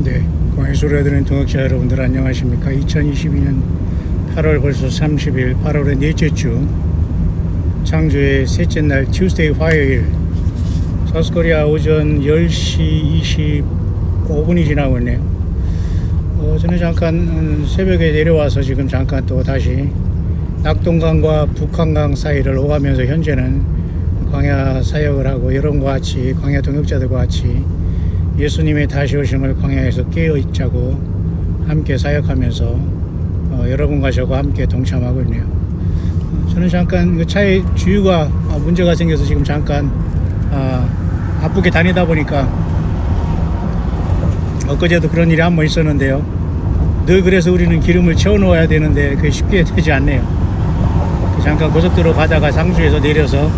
네, 공항의 소리가 들리는 동역자 여러분들 안녕하십니까. 2022년 8월 벌써 30일, 8월의 넷째 주, 창조의 셋째 날 튜스데이 화요일, 서스코리아 오전 10시 25분이 지나고 있네요. 저는 잠깐 새벽에 내려와서 지금 잠깐 또 다시 낙동강과 북한강 사이를 오가면서 현재는 광야 사역을 하고 여러분과 같이, 광야 동역자들과 같이 예수님의 다시 오심을 광야에서 깨어있자고 함께 사역하면서 여러분과 저와 함께 동참하고 있네요. 저는 잠깐 그 차에 주유가 문제가 생겨서 지금 잠깐 바쁘게 다니다 보니까 엊그제도 그런 일이 한 번 있었는데요. 늘 그래서 우리는 기름을 채워 놓아야 되는데 그게 쉽게 되지 않네요. 잠깐 고속도로 가다가 상수에서 내려서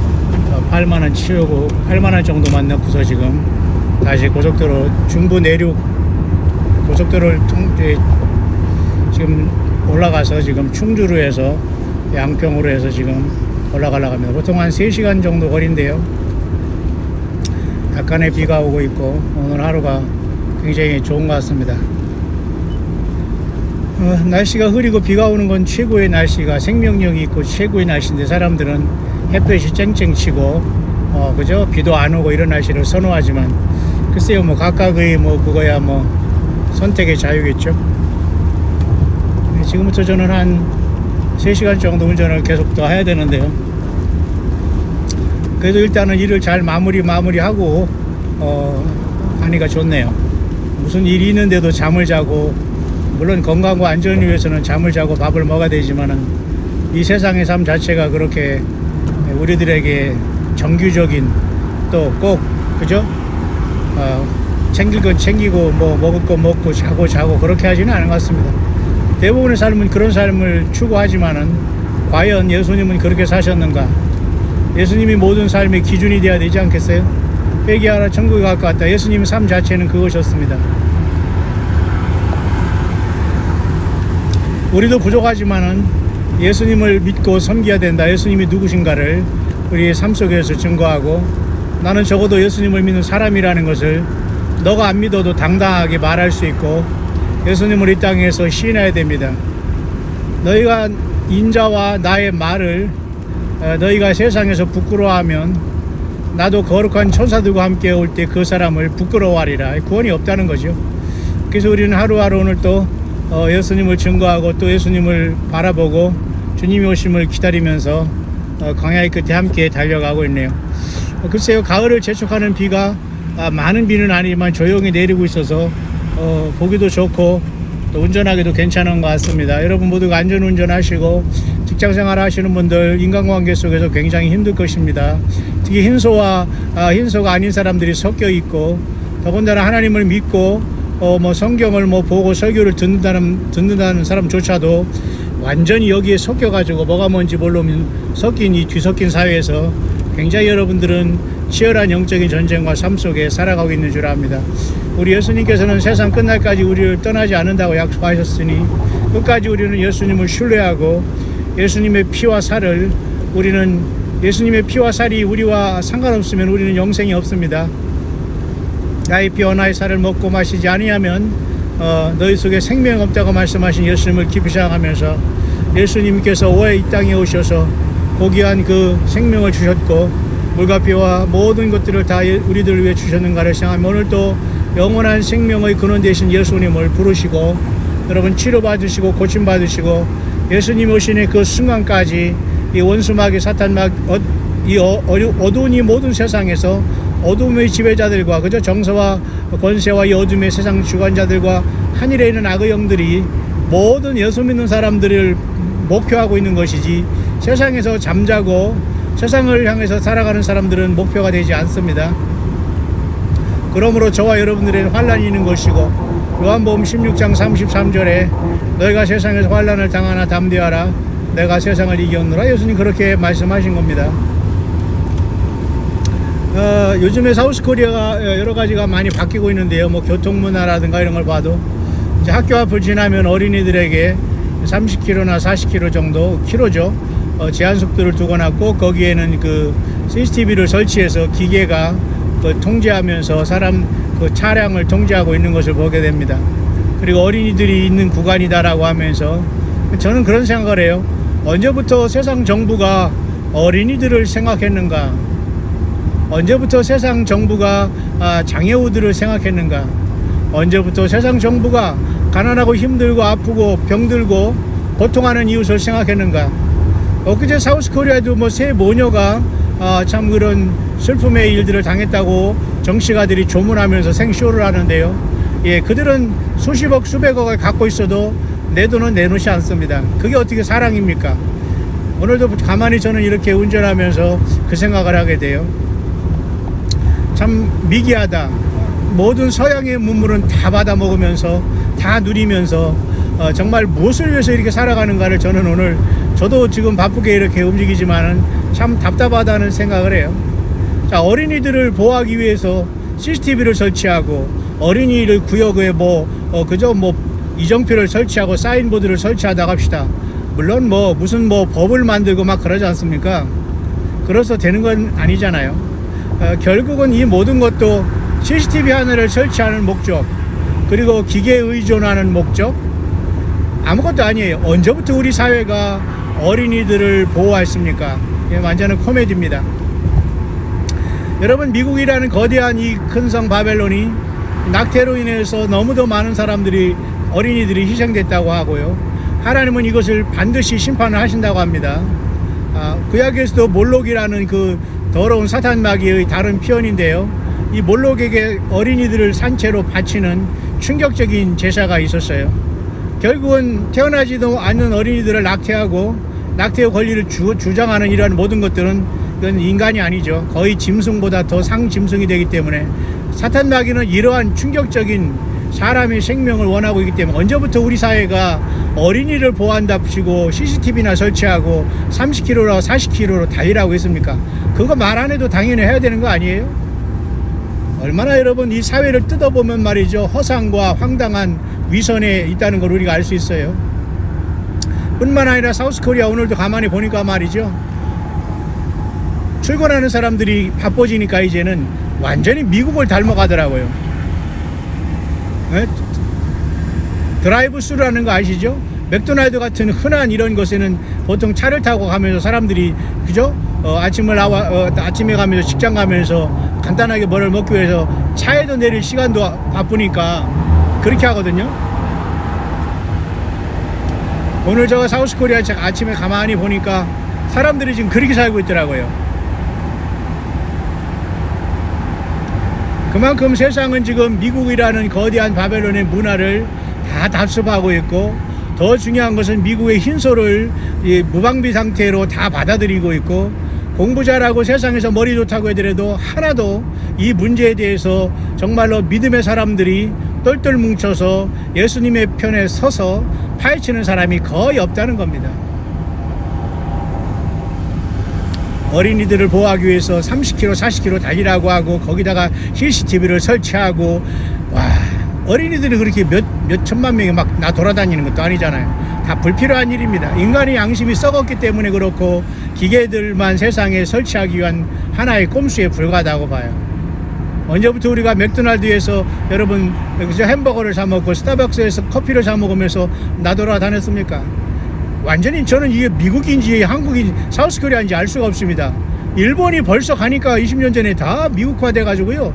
8만원 치우고 8만원 정도만 넣고서 지금 다시 고속도로 중부 내륙 고속도로를 지금 올라가서 지금 충주로 해서 양평으로 해서 지금 올라가려고 합니다. 보통 한 3시간 정도 거리인데요. 약간의 비가 오고 있고 오늘 하루가 굉장히 좋은 것 같습니다. 날씨가 흐리고 비가 오는 건 최고의 날씨가 생명력이 있고 최고의 날씨인데 사람들은 햇볕이 쨍쨍 치고 그죠? 비도 안 오고 이런 날씨를 선호하지만 글쎄요, 뭐 각각의 그거야 선택의 자유겠죠. 지금부터 저는 한 3시간 정도 운전을 계속 더 해야 되는데요. 그래도 일단은 일을 잘 마무리하고 하니까 좋네요. 무슨 일이 있는데도 잠을 자고, 물론 건강과 안전을 위해서는 잠을 자고 밥을 먹어야 되지만은 이 세상의 삶 자체가 그렇게 우리들에게 정규적인 또 꼭 그죠? 챙길 건 챙기고 먹을 건 먹고 자고 그렇게 하지는 않은 것 같습니다. 대부분의 삶은 그런 삶을 추구하지만은 과연 예수님은 그렇게 사셨는가? 예수님이 모든 삶의 기준이 되어야 되지 않겠어요? 회개하라 천국에 가까웠다. 예수님의 삶 자체는 그것이었습니다. 우리도 부족하지만은 예수님을 믿고 섬겨야 된다. 예수님이 누구신가를 우리의 삶 속에서 증거하고, 나는 적어도 예수님을 믿는 사람이라는 것을 너가 안 믿어도 당당하게 말할 수 있고 예수님을 이 땅에서 시인해야 됩니다. 너희가 인자와 나의 말을 너희가 세상에서 부끄러워하면 나도 거룩한 천사들과 함께 올 때 그 사람을 부끄러워하리라. 구원이 없다는 거죠. 그래서 우리는 하루하루 오늘 또 예수님을 증거하고 또 예수님을 바라보고 주님이 오심을 기다리면서 광야의 끝에 함께 달려가고 있네요. 글쎄요, 가을을 재촉하는 비가 많은 비는 아니지만 조용히 내리고 있어서 보기도 좋고 또 운전하기도 괜찮은 것 같습니다. 여러분 모두가 안전운전 하시고 직장생활 하시는 분들 인간관계 속에서 굉장히 힘들 것입니다. 특히 흰소가 아닌 사람들이 섞여 있고, 더군다나 하나님을 믿고 성경을 보고 설교를 듣는다는 사람조차도 완전히 여기에 섞여가지고 뭐가 뭔지 모르면 섞인 이 뒤섞인 사회에서 굉장히 여러분들은 치열한 영적인 전쟁과 삶 속에 살아가고 있는 줄 압니다. 우리 예수님께서는 세상 끝날까지 우리를 떠나지 않는다고 약속하셨으니 끝까지 우리는 예수님을 신뢰하고 예수님의 피와 살이 우리와 상관없으면 우리는 영생이 없습니다. 나의 피와 나의 살을 먹고 마시지 아니하면 너희 속에 생명이 없다고 말씀하신 예수님을 깊이 생각하면서 예수님께서 왜 이 땅에 오셔서 고귀한 그 생명을 주셨고 물과 피와 모든 것들을 다 우리들을 위해 주셨는가를 생각하면 오늘 또 영원한 생명의 근원 되신 예수님을 부르시고 여러분 치료받으시고 고침받으시고 예수님 오시는 그 순간까지 이 원수마귀 사탄마귀 이 어두운 이 모든 세상에서 어둠의 지배자들과 그저 정서와 권세와 이 어둠의 세상 주관자들과 하늘에 있는 악의 영들이 모든 예수 믿는 사람들을 목표하고 있는 것이지 세상에서 잠자고 세상을 향해서 살아가는 사람들은 목표가 되지 않습니다. 그러므로 저와 여러분들의 환란이 있는 것이고 요한복음 16장 33절에 너희가 세상에서 환란을 당하나 담대하라 내가 세상을 이겼노라. 예수님 그렇게 말씀하신 겁니다. 요즘에 사우스코리아가 여러 가지가 많이 바뀌고 있는데요. 교통문화라든가 이런 걸 봐도 이제 학교 앞을 지나면 어린이들에게 30km나 40km 정도 키로죠. 제한 속도를 두거나 꼭 거기에는 그 CCTV를 설치해서 기계가 통제하면서 사람 그 차량을 통제하고 있는 것을 보게 됩니다. 그리고 어린이들이 있는 구간이다라고 하면서 저는 그런 생각을 해요. 언제부터 세상 정부가 어린이들을 생각했는가? 언제부터 세상 정부가 장애우들을 생각했는가? 언제부터 세상 정부가 가난하고 힘들고 아프고 병들고 고통하는 이웃을 생각했는가? 엊그제 사우스코리아도 뭐 새 모녀가 참 그런 슬픔의 일들을 당했다고 정치가들이 조문하면서 생쇼를 하는데요. 예, 그들은 수십억 수백억을 갖고 있어도 내 돈은 내놓지 않습니다. 그게 어떻게 사랑입니까? 오늘도 가만히 저는 이렇게 운전하면서 그 생각을 하게 돼요. 참 미개하다. 모든 서양의 문물은 다 받아 먹으면서 다 누리면서 정말 무엇을 위해서 이렇게 살아가는가를 저는 오늘 저도 지금 바쁘게 이렇게 움직이지만은 참 답답하다는 생각을 해요. 자, 어린이들을 보호하기 위해서 CCTV를 설치하고 어린이를 구역에 그저 이정표를 설치하고 사인보드를 설치하다 합시다. 물론 무슨 법을 만들고 막 그러지 않습니까? 그래서 되는 건 아니잖아요. 결국은 이 모든 것도 CCTV 하나를 설치하는 목적, 그리고 기계에 의존하는 목적, 아무것도 아니에요. 언제부터 우리 사회가 어린이들을 보호했습니까? 예, 완전한 코미디입니다. 여러분, 미국이라는 거대한 이 큰 성 바벨론이 낙태로 인해서 너무도 많은 어린이들이 희생됐다고 하고요. 하나님은 이것을 반드시 심판을 하신다고 합니다. 구약에서도 몰록이라는 그 더러운 사탄 마귀의 다른 표현인데요. 이 몰록에게 어린이들을 산채로 바치는 충격적인 제사가 있었어요. 결국은 태어나지도 않는 어린이들을 낙태하고 낙태의 권리를 주장하는 이러한 모든 것들은 이건 인간이 아니죠. 거의 짐승보다 더 상짐승이 되기 때문에 사탄 마귀는 이러한 충격적인 사람의 생명을 원하고 있기 때문에 언제부터 우리 사회가 어린이를 보호한답시고 CCTV나 설치하고 30km로 40km로 달리라고 했습니까? 그거 말 안 해도 당연히 해야 되는 거 아니에요? 얼마나 여러분 이 사회를 뜯어보면 말이죠, 허상과 황당한 위선에 있다는 걸 우리가 알 수 있어요. 뿐만 아니라 사우스코리아 오늘도 가만히 보니까 말이죠, 출근하는 사람들이 바빠지니까 이제는 완전히 미국을 닮아가더라고요. 네? 드라이브 스루라는 거 아시죠? 맥도날드 같은 흔한 이런 곳에는 보통 차를 타고 가면서 사람들이 그죠? 아침에 가면서 직장 가면서 간단하게 뭐를 먹기 위해서 차에도 내릴 시간도 바쁘니까 그렇게 하거든요. 오늘 저 사우스코리아 아침에 가만히 보니까 사람들이 지금 그렇게 살고 있더라고요. 그만큼 세상은 지금 미국이라는 거대한 바벨론의 문화를 다 답습하고 있고, 더 중요한 것은 미국의 흰소를 무방비 상태로 다 받아들이고 있고, 공부 잘하고 세상에서 머리 좋다고 해더라도 하나도 이 문제에 대해서 정말로 믿음의 사람들이 똘똘 뭉쳐서 예수님의 편에 서서 파헤치는 사람이 거의 없다는 겁니다. 어린이들을 보호하기 위해서 30km, 40km 달리라고 하고 거기다가 CCTV를 설치하고, 와, 어린이들이 그렇게 몇 천만 명이 막 돌아다니는 것도 아니잖아요. 다 불필요한 일입니다. 인간의 양심이 썩었기 때문에 그렇고 기계들만 세상에 설치하기 위한 하나의 꼼수에 불과하다고 봐요. 언제부터 우리가 맥도날드에서 여러분 햄버거를 사 먹고 스타벅스에서 커피를 사 먹으면서 나돌아다녔습니까? 완전히 저는 이게 미국인지 한국인지 사우스코리아인지 알 수가 없습니다. 일본이 벌써 가니까 20년 전에 다 미국화돼 가지고요,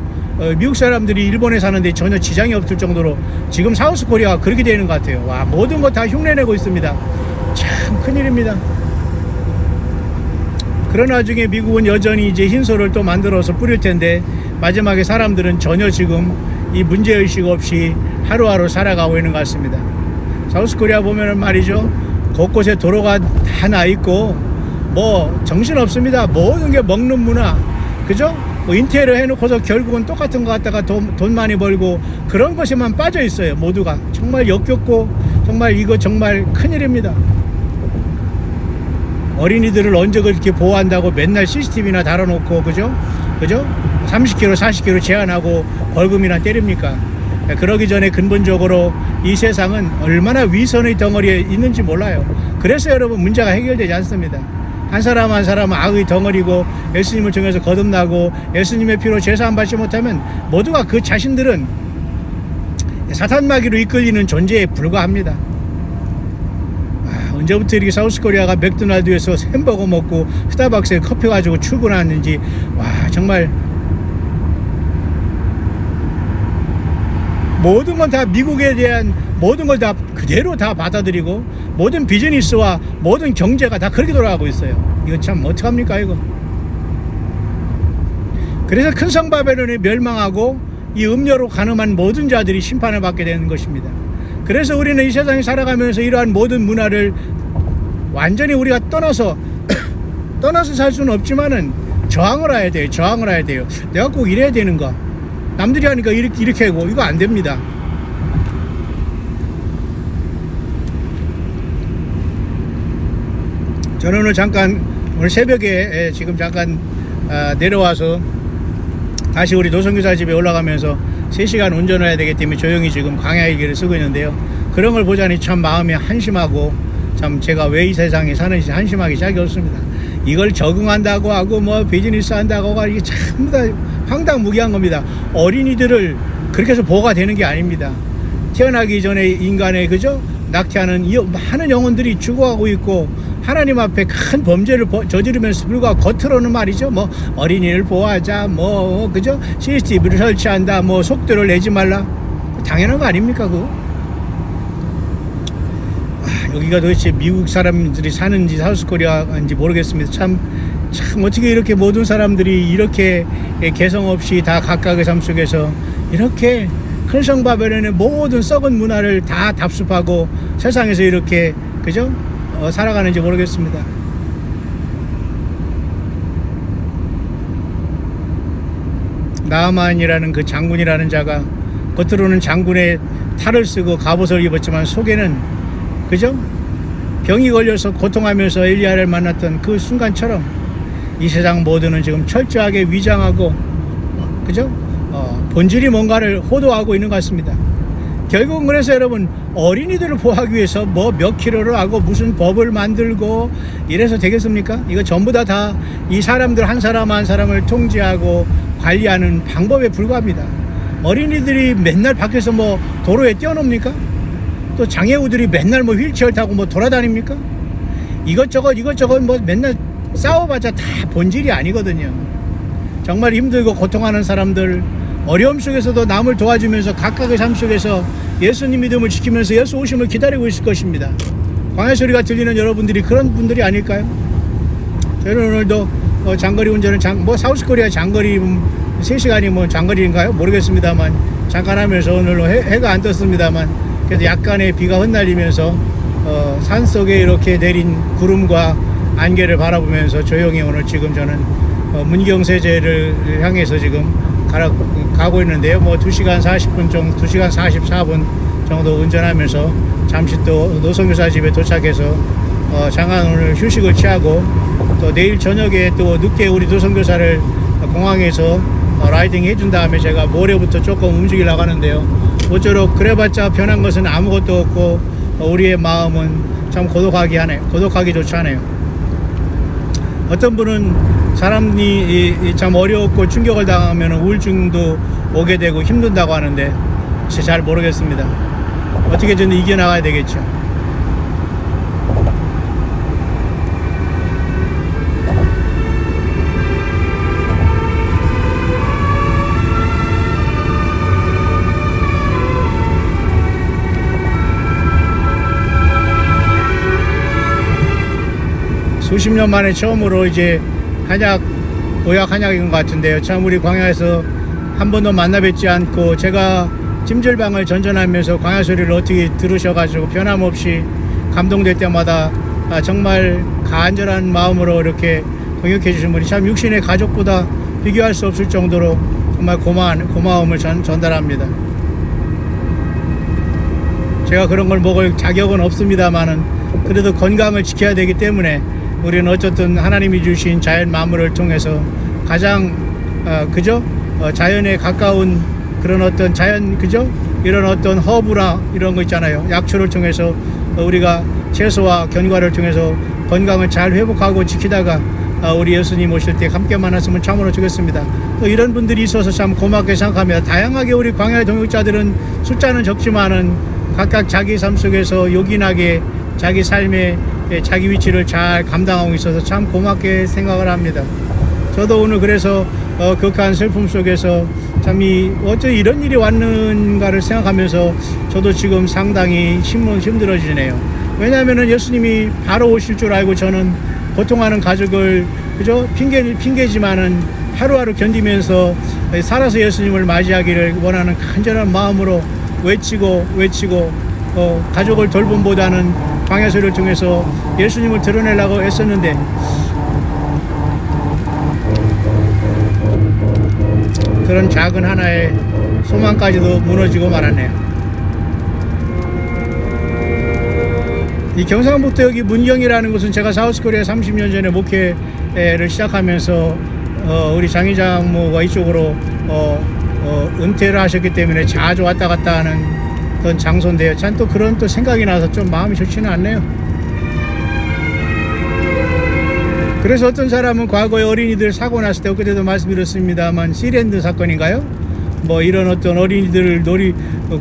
미국 사람들이 일본에 사는데 전혀 지장이 없을 정도로 지금 사우스코리아가 그렇게 되는 것 같아요. 와, 모든 거 다 흉내내고 있습니다. 참 큰일입니다. 그러나 나중에 미국은 여전히 이제 흰소를 또 만들어서 뿌릴 텐데, 마지막에 사람들은 전혀 지금 이 문제의식 없이 하루하루 살아가고 있는 것 같습니다. 사우스코리아 보면은 말이죠, 곳곳에 도로가 다 나 있고 정신 없습니다. 모든 게 먹는 문화, 그죠? 인테리어 해놓고서 결국은 똑같은 거 갖다가 돈 많이 벌고 그런 것에만 빠져 있어요. 모두가 정말 역겹고 정말 이거 정말 큰일입니다. 어린이들을 언제 그렇게 보호한다고 맨날 CCTV나 달아놓고 그죠? 30km 40km 제한하고 벌금이나 때립니까? 그러기 전에 근본적으로 이 세상은 얼마나 위선의 덩어리에 있는지 몰라요. 그래서 여러분 문제가 해결되지 않습니다. 한 사람 한 사람은 악의 덩어리고 예수님을 통해서 거듭나고 예수님의 피로 제사함 받지 못하면 모두가 그 자신들은 사탄 마귀로 이끌리는 존재에 불과합니다. 언제부터 이렇게 사우스코리아가 맥도날드에서 햄버거 먹고 스타벅스에 커피 가지고 출근하는지, 와, 정말 모든 건 다 미국에 대한 모든 걸 다 그대로 다 받아들이고 모든 비즈니스와 모든 경제가 다 그렇게 돌아가고 있어요. 이거 참 어떡합니까 이거. 그래서 큰 성 바벨론이 멸망하고 이 음료로 간음한 모든 자들이 심판을 받게 되는 것입니다. 그래서 우리는 이 세상에 살아가면서 이러한 모든 문화를 완전히 우리가 떠나서 살 수는 없지만은 저항을 해야 돼요. 저항을 해야 돼요. 내가 꼭 이래야 되는가? 남들이 하니까 이렇게 하고 이거 안 됩니다. 저는 오늘 새벽에 지금 잠깐 내려와서 다시 우리 노선교사 집에 올라가면서 3시간 운전을 해야 되기 때문에 조용히 지금 광야의 길을 쓰고 있는데요. 그런 걸 보자니 참 마음이 한심하고 참 제가 왜 이 세상에 사는지 한심하기 시작했습니다. 이걸 적응한다고 하고 뭐 비즈니스 한다고 하고 이게 전부 다 황당무계한 겁니다. 어린이들을 그렇게 해서 보호가 되는 게 아닙니다. 태어나기 전에 인간의 그죠? 낙태하는 이 많은 영혼들이 죽어가고 있고 하나님 앞에 큰 범죄를 저지르면서 불구하고 겉으로는 말이죠. 뭐 어린이를 보호하자, 뭐 그죠? CCTV를 설치한다, 뭐 속도를 내지 말라. 당연한 거 아닙니까 그거? 여기가 도대체 미국 사람들이 사는지 사우스코리아인지 모르겠습니다. 참 어떻게 이렇게 모든 사람들이 이렇게 개성 없이 다 각각의 삶 속에서 이렇게 큰 성 바벨론의 모든 썩은 문화를 다 답습하고 세상에서 이렇게 그죠? 살아가는지 모르겠습니다. 나아만이라는 그 장군이라는 자가 겉으로는 장군의 탈을 쓰고 갑옷을 입었지만 속에는 그죠? 병이 걸려서 고통하면서 엘리야를 만났던 그 순간처럼 이 세상 모두는 지금 철저하게 위장하고 그죠? 본질이 뭔가를 호도하고 있는 것 같습니다. 결국은 그래서 여러분 어린이들을 보호하기 위해서 뭐 몇 킬로를 하고 무슨 법을 만들고 이래서 되겠습니까? 이거 전부 다 이 사람들 한 사람 한 사람을 통제하고 관리하는 방법에 불과합니다. 어린이들이 맨날 밖에서 뭐 도로에 뛰어놉니까? 또 장애우들이 맨날 뭐 휠체어 타고 뭐 돌아다닙니까? 이것저것 뭐 맨날 싸워봤자 다 본질이 아니거든요. 정말 힘들고 고통하는 사람들, 어려움 속에서도 남을 도와주면서 각각의 삶 속에서 예수님 믿음을 지키면서 예수 오심을 기다리고 있을 것입니다. 광야 소리가 들리는 여러분들이 그런 분들이 아닐까요? 저는 오늘도 장거리 운전은 뭐 사우스코리아 장거리 3시간이 뭐 장거리인가요? 모르겠습니다만 잠깐 하면서 오늘 해가 안 떴습니다만 그래도 약간의 비가 흩날리면서 산속에 이렇게 내린 구름과 안개를 바라보면서 조용히 오늘 지금 저는 문경세제를 향해서 지금 가고 있는데요. 뭐 2시간 40분 정도, 2시간 44분 정도 운전하면서 잠시 또 노선교사 집에 도착해서 잠깐 오늘 휴식을 취하고 또 내일 저녁에 또 늦게 우리 노선교사를 공항에서 라이딩 해준 다음에 제가 모레부터 조금 움직이려고 하는데요. 모쪼록 그래봤자 변한 것은 아무것도 없고 우리의 마음은 참 고독하기 좋지 않아요. 어떤 분은 사람이 참 어려웠고 충격을 당하면 우울증도 오게 되고 힘든다고 하는데 잘 모르겠습니다. 어떻게든 이겨나가야 되겠죠. 수십 년 만에 처음으로 이제 오약 한약인 것 같은데요. 참 우리 광야에서 한 번도 만나 뵙지 않고 제가 찜질방을 전전하면서 광야 소리를 어떻게 들으셔가지고 변함없이 감동될 때마다 정말 간절한 마음으로 이렇게 동역해 주신 분이 참 육신의 가족보다 비교할 수 없을 정도로 정말 고마움을 전달합니다. 제가 그런 걸 먹을 자격은 없습니다만은 그래도 건강을 지켜야 되기 때문에 우리는 어쨌든 하나님이 주신 자연 만물을 통해서 가장 그죠? 자연에 가까운 그런 어떤 자연 그죠? 이런 어떤 허브나 이런 거 있잖아요. 약초를 통해서 우리가 채소와 견과를 통해서 건강을 잘 회복하고 지키다가 우리 예수님 오실 때 함께 만났으면 참으로 좋겠습니다. 또 이런 분들이 있어서 참 고맙게 생각합니다. 다양하게 우리 광야의 동역자들은 숫자는 적지만은 각각 자기 삶 속에서 요긴하게 자기 삶의 자기 위치를 잘 감당하고 있어서 참 고맙게 생각을 합니다. 저도 오늘 그래서 극한 슬픔 속에서 참 어째 이런 일이 왔는가를 생각하면서 저도 지금 상당히 힘들어지네요. 왜냐하면은 예수님이 바로 오실 줄 알고 저는 고통하는 가족을 그저 핑계지만은 하루하루 견디면서 살아서 예수님을 맞이하기를 원하는 간절한 마음으로 외치고 가족을 돌봄보다는 광야소리를 통해서 예수님을 드러내려고 애썼는데 그런 작은 하나의 소망까지도 무너지고 말았네요. 이 경상북도 여기 문경이라는 곳은 제가 사우스코리아 30년 전에 목회를 시작하면서 우리 장의장모가 이쪽으로 은퇴를 하셨기 때문에 자주 왔다 갔다 하는 그런 장소인데요. 참 또 그런 또 생각이 나서 좀 마음이 좋지는 않네요. 그래서 어떤 사람은 과거에 어린이들 사고 났을 때 그때도 말씀드렸습니다만 시랜드 사건인가요? 뭐 이런 어떤 어린이들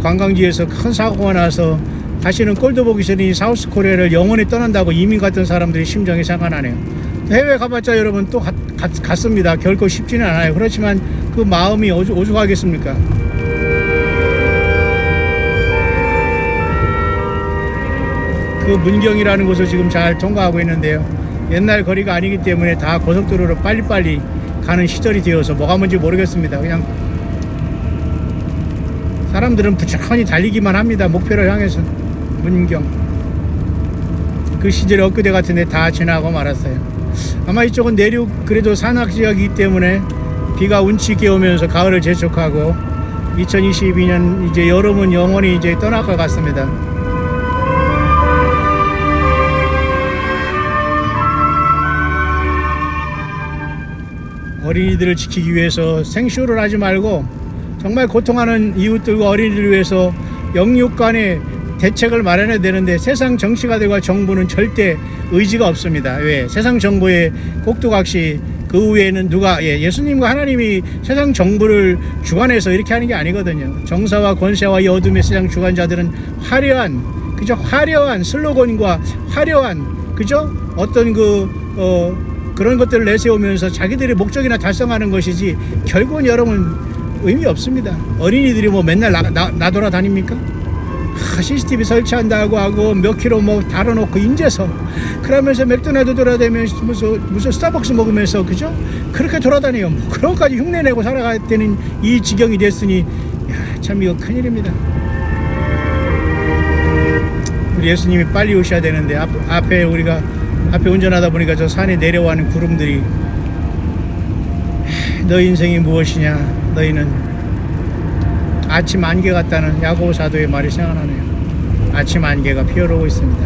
관광지에서 큰 사고가 나서 다시는 꼴도 보기 싫으니 사우스코리아를 영원히 떠난다고 이민 갔던 사람들이 심정이 상하나네요. 해외 가봤자 여러분 또 갔습니다. 결코 쉽지는 않아요. 그렇지만 그 마음이 오죽하겠습니까? 그 문경이라는 곳을 지금 잘 통과하고 있는데요. 옛날 거리가 아니기 때문에 다 고속도로로 빨리빨리 가는 시절이 되어서 뭐가 뭔지 모르겠습니다. 그냥 사람들은 부지런히 달리기만 합니다. 목표를 향해서. 문경 그 시절에 엊그제 같은데 다 지나고 말았어요. 아마 이쪽은 내륙 그래도 산악지역이기 때문에 비가 운치 있게 오면서 가을을 재촉하고 2022년 이제 여름은 영원히 이제 떠날 것 같습니다. 어린이들을 지키기 위해서 생쇼를 하지 말고 정말 고통하는 이웃들과 어린이들을 위해서 영육간의 대책을 마련해야 되는데 세상 정치가 되고 정부는 절대 의지가 없습니다. 왜? 세상 정부의 꼭두각시 그 위에는 누가 예수님과 하나님이 세상 정부를 주관해서 이렇게 하는 게 아니거든요. 정사와 권세와 이 어둠의 세상 주관자들은 화려한 슬로건과 화려한 어떤 그런 것들을 내세우면서 자기들의 목적이나 달성하는 것이지 결국은 여러분 의미 없습니다. 어린이들이 뭐 맨날 나돌아다닙니까? CCTV 설치한다고 하고 몇 킬로 뭐 달아놓고 인제서 그러면서 맥도날드 돌아다니면서 무슨 스타벅스 먹으면서 그죠? 그렇게 돌아다녀요. 뭐 그런 것까지 흉내내고 살아가야 되는 이 지경이 됐으니 참 이거 큰일입니다. 우리 예수님이 빨리 오셔야 되는데 앞에 운전하다 보니까 저 산에 내려와는 구름들이 너 인생이 무엇이냐 너희는 아침 안개 같다는 야고보 사도의 말이 생각나네요. 아침 안개가 피어오르고 있습니다.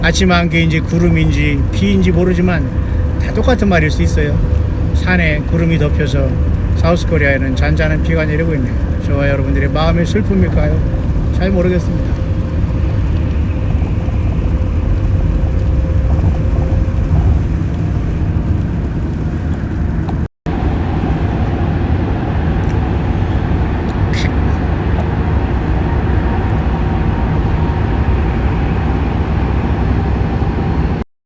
아침 안개인지 구름인지 비인지 모르지만 다 똑같은 말일 수 있어요. 산에 구름이 덮여서 사우스코리아에는 잔잔한 비가 내리고 있네요. 저와 여러분들의 마음의 슬픔일까요? 잘 모르겠습니다.